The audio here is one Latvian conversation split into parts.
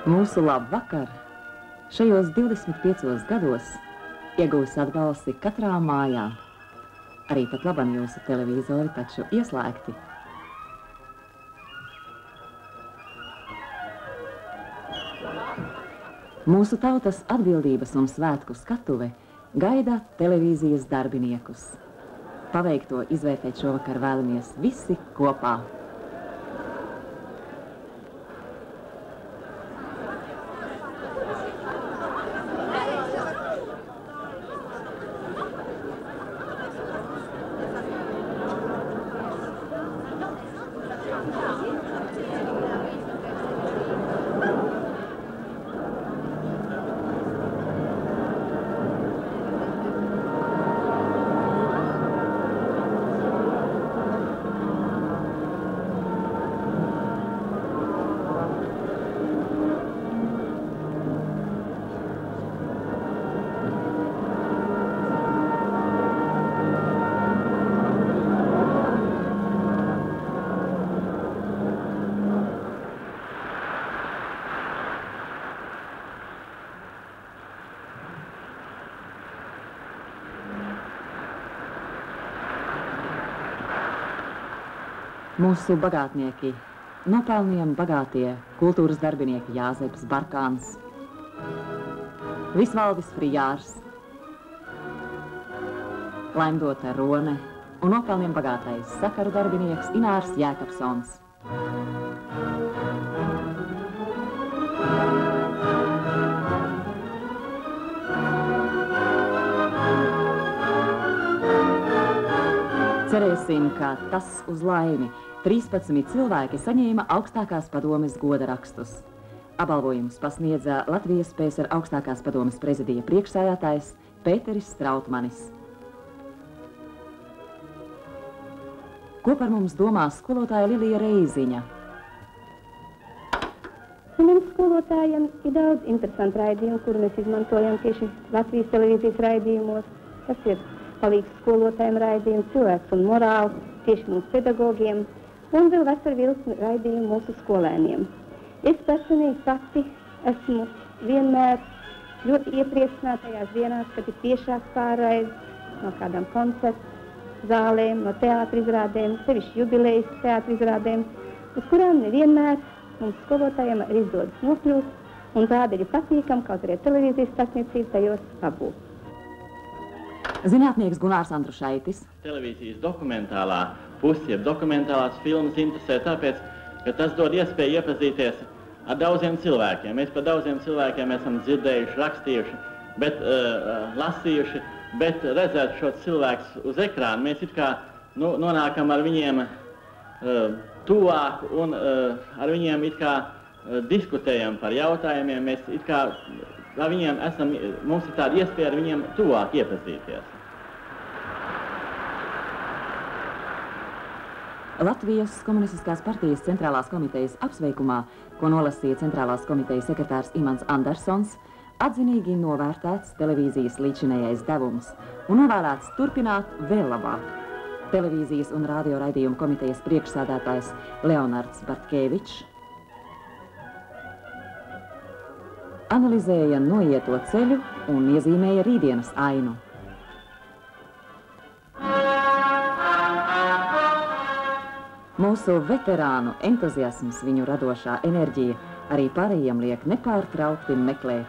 Mūsu labvakar šajos 25 gados iegūs atbalsti katrā mājā. Arī pat labam jūsu televizori taču ieslēgti. Mūsu tautas atbildības un svētku skatuve gaida televīzijas darbiniekus. Paveikto izvērtēt šovakar vēlamies visi kopā. Mūsu bagātnieki, nopelniem bagātie kultūras darbinieki Jāzeps Barkāns, Visvaldis Frijārs, Laimdota Rone un nopelniem bagātais sakaru darbinieks Inārs Jēkabsons. Cerēsim, ka tas uz laimi 13 cilvēki saņēma augstākās padomes goda rakstus. Apbalvojumus pasniedza Latvijas PSR augstākās padomes prezidija priekšsēdētājs Pēteris Strautmanis. Ko par mums domā skolotāja Lilija Reiziņa? Mums skolotājiem ir daudz interesantu raidījumu, kuru mēs izmantojam tieši Latvijas televīzijas raidījumos. Tas ir palīgs skolotājiem raidījums, cilvēks un morāli, tieši mums pedagogiem, un vēl veselu virkni raidījumu mūsu skolēniem. Es personīgi pati esmu vienmēr ļoti iepriecināta tajās dienās, kad ir tiešās pārraides no kādām koncertu zālēm, no teātra izrādēm, sevišķi jubilejas teātra izrādēm, uz kurām nevienmēr mums skolotājiem arī izdodas nokļūt, un tādēļ ir patīkam kaut arī televīzijas starpniecība tajos pabūt. Zinātnieks Gunārs Andrušaitis. Televīzijas dokumentālā pusi, jeb dokumentālās filmas interesē tāpēc, ka tas dod iespēju iepazīties ar daudziem cilvēkiem. Mēs par daudziem cilvēkiem esam dzirdējuši, rakstījuši, lasījuši, bet redzēt šo cilvēku uz ekrāna, mēs it kā nonākam ar viņiem tuvāk un ar viņiem it kā diskutējam par jautājumiem. Mēs it kā ar viņiem mums ir tāda iespēja ar viņiem tuvāk iepazīties. Latvijas Komunistiskās partijas centrālās komitejas apsveikumā, ko nolasīja centrālās komitejas sekretārs Imants Andersons, atzinīgi novērtēts televīzijas līdzinējais devums un novēlēts turpināt vēl labāk. Televīzijas un radio raidījumu komitejas priekšsēdētājs Leonards Bartkevičs analizēja noieto ceļu un iezīmēja rītdienas ainu. Mūsu veterānu entuziasms, viņu radošā enerģija arī pārējiem liek nepārtraukti meklēt.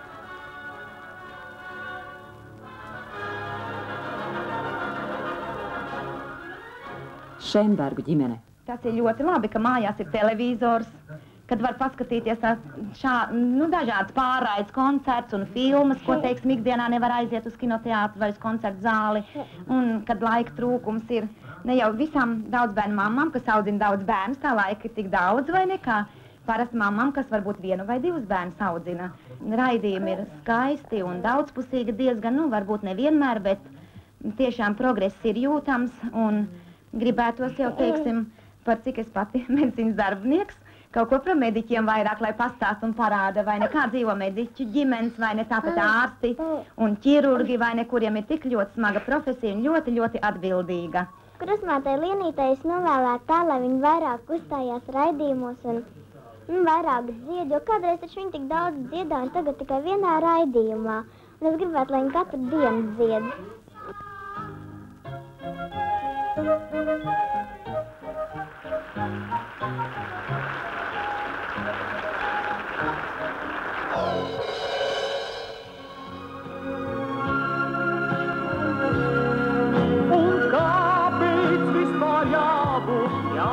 Šenbergu ģimene. Tas ir ļoti labi, ka mājās ir televizors, kad var paskatīties dažādas pārraides, koncerts un filmas, ko, teiksim, ikdienā nevar aiziet uz kinoteātru vai uz koncertu zāli, un kad laika trūkums ir ne jau visām daudzbērnu mammām, kas audzina daudz bērnus, tā laika ir tik daudz vai nekā. Parasti mammām, kas varbūt 1 vai 2 bērnus audzina. Raidījumi ir skaisti un daudzpusīgi diezgan, varbūt nevienmēr, bet tiešām progress ir jūtams un gribētos jau, teiksim, par cik es pati medicīnas darbinieks, kaut ko par mediķiem vairāk, lai pastāst un parāda, vai ne kā dzīvo mediķu ģimenes, vai ne tāpat ārsti un ķirurgi, vai ne, kuriem ir tik ļoti smaga profesija un ļoti, ļoti atbildīga. Krustmātei Lienītei es novēlētu tā, lai viņi vairāk uzstājās raidījumos un vairāk dzied, jo kādreiz taču viņi tik daudz dziedā un tagad tikai vienā raidījumā. Un es gribētu, lai viņi katru dienu dzied. Un kāpēc vispār jābūt tā?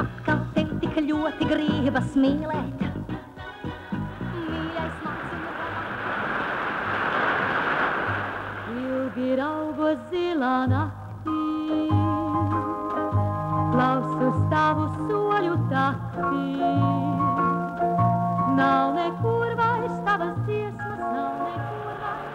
Atkal tev tik ļoti gribas mīlēt. Mīļais mans un ilgi raugo zilā naktī, klausu tavu soļu taktī. Nav nekur vairs tavas dziesmas, nav nekur vairs.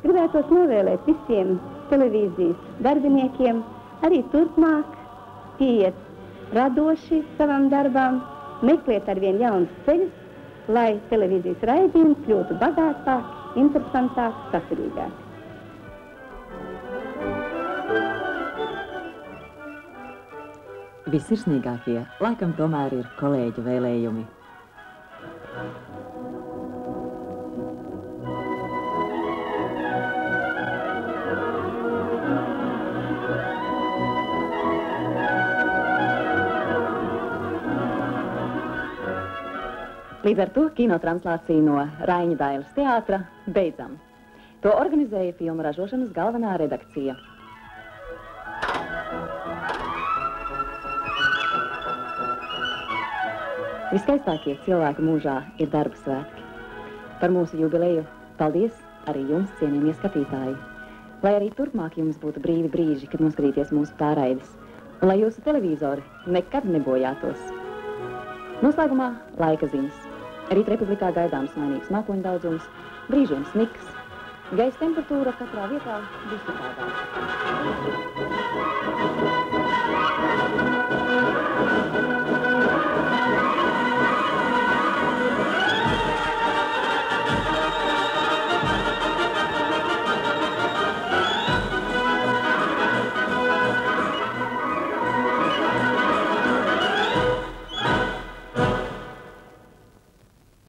Gribētos novēlēt visiem televīzijas darbiniekiem arī turpmāk pieiet radoši savam darbām, meklēt arvien jaunus ceļus, lai televīzijas raidījumi kļūtu bagātāki, interesantāki, saturīgāki. Vissirsnīgākie laikam tomēr ir kolēģu vēlējumi. Līdz ar to kinotranslāciju no Raiņa Dailes teātra beidzam. To organizēja filmu ražošanas galvenā redakcija. Viskaistākie cilvēku mūžā ir darba svētki. Par mūsu jubileju paldies arī jums, cienījamie skatītāji. Lai arī turpmāk jums būtu brīvi brīži, kad noskatīties mūsu pārraides, un lai jūsu televizori nekad nebojātos. Noslēgumā laika ziņas. Rīt Republikā gaidāms mainīgs mākoņu daudzums, brīžiem sniks, gaisa temperatūra katrā vietā būs citādāka.